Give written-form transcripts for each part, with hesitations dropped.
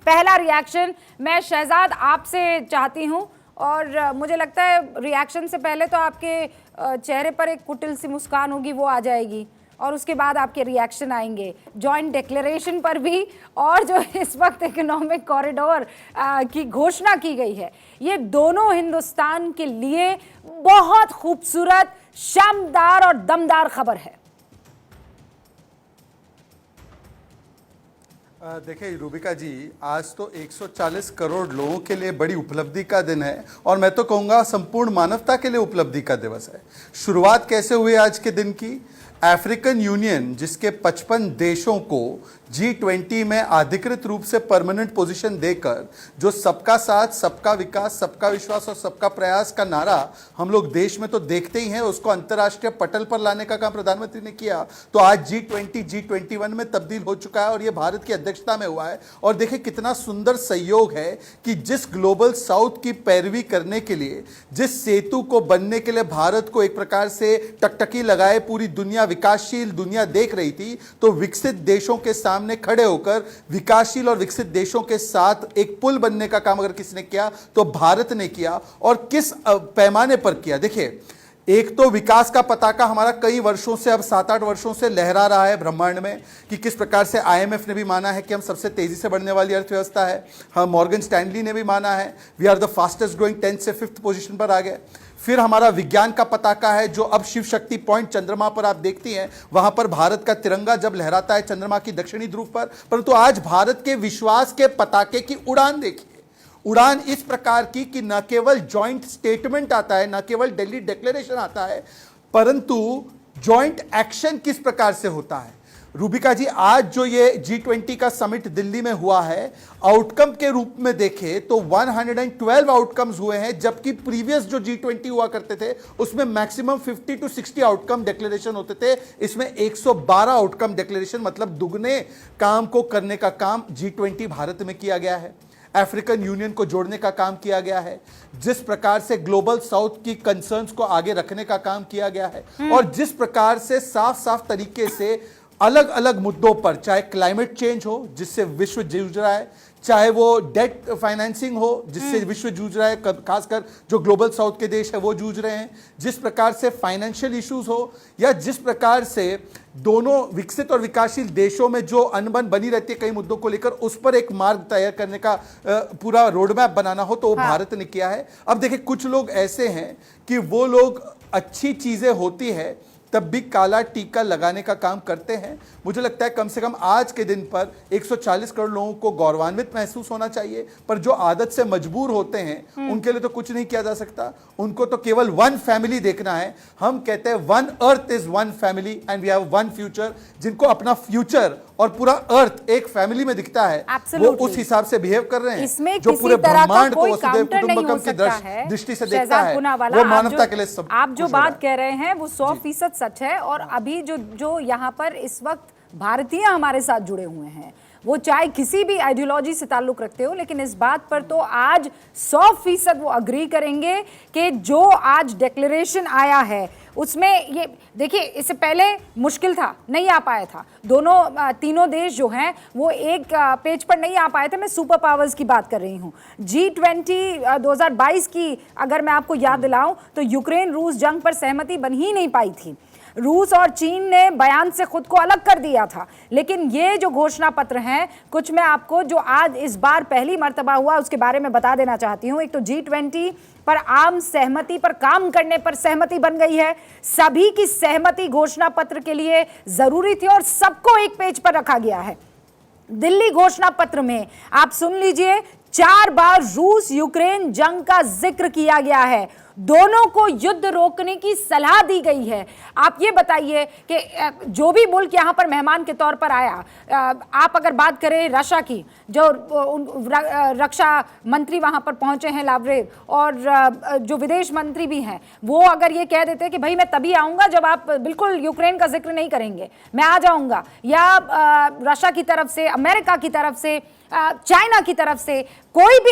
पहला रिएक्शन मैं शहजाद आपसे चाहती हूं, और मुझे लगता है रिएक्शन से पहले तो आपके चेहरे पर एक कुटिल सी मुस्कान होगी, वो आ जाएगी, और उसके बाद आपके रिएक्शन आएंगे जॉइंट डिक्लेरेशन पर भी, और जो इस वक्त इकोनॉमिक कॉरिडोर की घोषणा की गई है। ये दोनों हिंदुस्तान के लिए बहुत खूबसूरत, शानदार और दमदार खबर है। देखिए रूबिका जी, आज तो 140 करोड़ लोगों के लिए बड़ी उपलब्धि का दिन है, और मैं तो कहूँगा संपूर्ण मानवता के लिए उपलब्धि का दिवस है। शुरुआत कैसे हुई आज के दिन की? अफ्रीकन यूनियन, जिसके 55 देशों को G20 में अधिकृत रूप से परमानेंट पोजीशन देकर जो सबका साथ, सबका विकास, सबका विश्वास और सबका प्रयास का नारा हम लोग देश में तो देखते ही हैं, उसको अंतर्राष्ट्रीय पटल पर लाने का काम प्रधानमंत्री ने किया। तो आज G20 G21 में तब्दील हो चुका है, और ये भारत की अध्यक्षता में हुआ है। और देखिए कितना सुंदर संयोग है कि जिस ग्लोबल साउथ की पैरवी करने के लिए, जिस सेतु को बनने के लिए भारत को एक प्रकार से टकटकी लगाए पूरी दुनिया, विकासशील दुनिया देख रही थी, तो विकसित देशों के सामने खड़े होकर विकासशील और विकसित देशों के साथ एक पुल बनने का काम अगर किसने किया तो भारत ने किया। और किस पैमाने पर किया? देखिए, एक तो विकास का पताका हमारा कई वर्षों से, अब 7-8 वर्षों से लहरा रहा है ब्रह्मांड में, कि किस प्रकार से IMF ने भी माना है कि हम सबसे तेजी से बढ़ने वाली अर्थव्यवस्था है। हम मॉर्गन स्टैनली ने भी माना है, we are the fastest growing, 10th से 5th पोजीशन पर आ गए। फिर हमारा विज्ञान का पताका है, जो अब शिव शक्ति पॉइंट चंद्रमा पर आप देखती हैं, वहां पर भारत का तिरंगा जब लहराता है चंद्रमा की दक्षिणी ध्रुव पर। परंतु आज भारत के विश्वास के पताके की उड़ान देखिए, उड़ान इस प्रकार की कि न केवल जॉइंट स्टेटमेंट आता है, न केवल दिल्ली डिक्लेरेशन आता है, परंतु जॉइंट एक्शन किस प्रकार से होता है। रूबिका जी, आज जो ये G20 का समिट दिल्ली में हुआ है, आउटकम के रूप में देखें तो 112 आउटकम्स हुए हैं, जबकि प्रीवियस जो G20 हुआ करते थे उसमें मैक्सिमम 50 to 60 आउटकम डिक्लेरेशन होते थे। इसमें 112 आउटकम डिक्लेरेशन, मतलब दुगने काम को करने का काम G20 भारत में किया गया है। अफ्रीकन यूनियन को जोड़ने का काम किया गया है, जिस प्रकार से ग्लोबल साउथ की कंसर्न्स को आगे रखने का काम किया गया है, और जिस प्रकार से साफ साफ तरीके से अलग अलग मुद्दों पर, चाहे क्लाइमेट चेंज हो जिससे विश्व जूझ रहा है, चाहे वो डेट फाइनेंसिंग हो जिससे विश्व जूझ रहा है, खासकर जो ग्लोबल साउथ के देश है वो जूझ रहे हैं, जिस प्रकार से फाइनेंशियल इश्यूज हो, या जिस प्रकार से दोनों विकसित और विकासशील देशों में जो अनबन बनी रहती है कई मुद्दों को लेकर, उस पर एक मार्ग तैयार करने का पूरा रोड मैप बनाना हो, तो वो भारत ने किया है। अब देखिए, कुछ लोग ऐसे हैं कि वो लोग अच्छी चीजें होती है तब भी काला टीका लगाने का काम करते हैं। मुझे लगता है कम से कम आज के दिन पर 140 करोड़ लोगों को गौरवान्वित महसूस होना चाहिए, पर जो आदत से मजबूर होते हैं उनके लिए तो कुछ नहीं किया जा सकता। उनको तो केवल वन फैमिली देखना है। हम कहते हैं one earth is one family and we have one future. जिनको अपना फ्यूचर और पूरा अर्थ एक फैमिली में दिखता है, वो उस हिसाब से बिहेव कर रहे हैं, जो पूरे ब्रह्मांड को वसुधैव कुटुंबकम की दृष्टि से देखता है, वो मानवता के लिए सब। आप जो बात कह रहे हैं वो 100% सच है। और अभी जो यहाँ पर इस वक्त भारतीय हमारे साथ जुड़े हुए हैं, वो चाहे किसी भी आइडियोलॉजी से ताल्लुक रखते हो, लेकिन इस बात पर तो आज 100% वो अग्री करेंगे कि जो आज डिक्लेरेशन आया है उसमें, ये देखिए, इससे पहले मुश्किल था, नहीं आ पाया था। दोनों तीनों देश जो हैं वो एक पेज पर नहीं आ पाए थे। मैं सुपर पावर्स की बात कर रही हूँ। G20 2022 की अगर मैं आपको याद दिलाऊं तो यूक्रेन रूस जंग पर सहमति बन ही नहीं पाई थी। रूस और चीन ने बयान से खुद को अलग कर दिया था। लेकिन ये जो घोषणा पत्र हैं, कुछ मैं आपको जो आज इस बार पहली मर्तबा हुआ उसके बारे में बता देना चाहती हूँ। एक तो G20 पर आम सहमति पर काम करने पर सहमति बन गई है। सभी की सहमति घोषणा पत्र के लिए जरूरी थी और सबको एक पेज पर रखा गया है। दिल्ली घोषणा पत्र में आप सुन लीजिए, 4 बार रूस यूक्रेन जंग का जिक्र किया गया है। दोनों को युद्ध रोकने की सलाह दी गई है। आप ये बताइए कि जो भी मुल्क यहाँ पर मेहमान के तौर पर आया, आप अगर बात करें रशिया की, जो रक्षा मंत्री वहाँ पर पहुँचे हैं लावरेव, और जो विदेश मंत्री भी हैं, वो अगर ये कह देते कि भाई मैं तभी आऊँगा जब आप बिल्कुल यूक्रेन का जिक्र नहीं करेंगे, मैं आ जाऊँगा, या रशिया की तरफ से, अमेरिका की तरफ से, चाइना की तरफ से कोई भी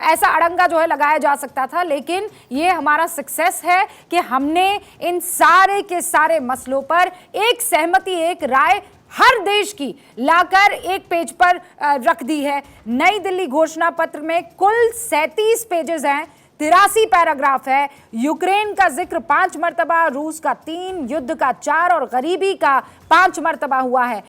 ऐसा अड़ंगा जो है लगाया जा सकता था। लेकिन ये हमारा सक्सेस है कि हमने इन सारे के सारे मसलों पर एक सहमति, एक राय हर देश की लाकर एक पेज पर रख दी है। नई दिल्ली घोषणा पत्र में कुल 37 पेजेस हैं, 83 पैराग्राफ है। यूक्रेन का जिक्र 5 मर्तबा, रूस का 3, युद्ध का 4 और गरीबी का 5 मर्तबा हुआ है।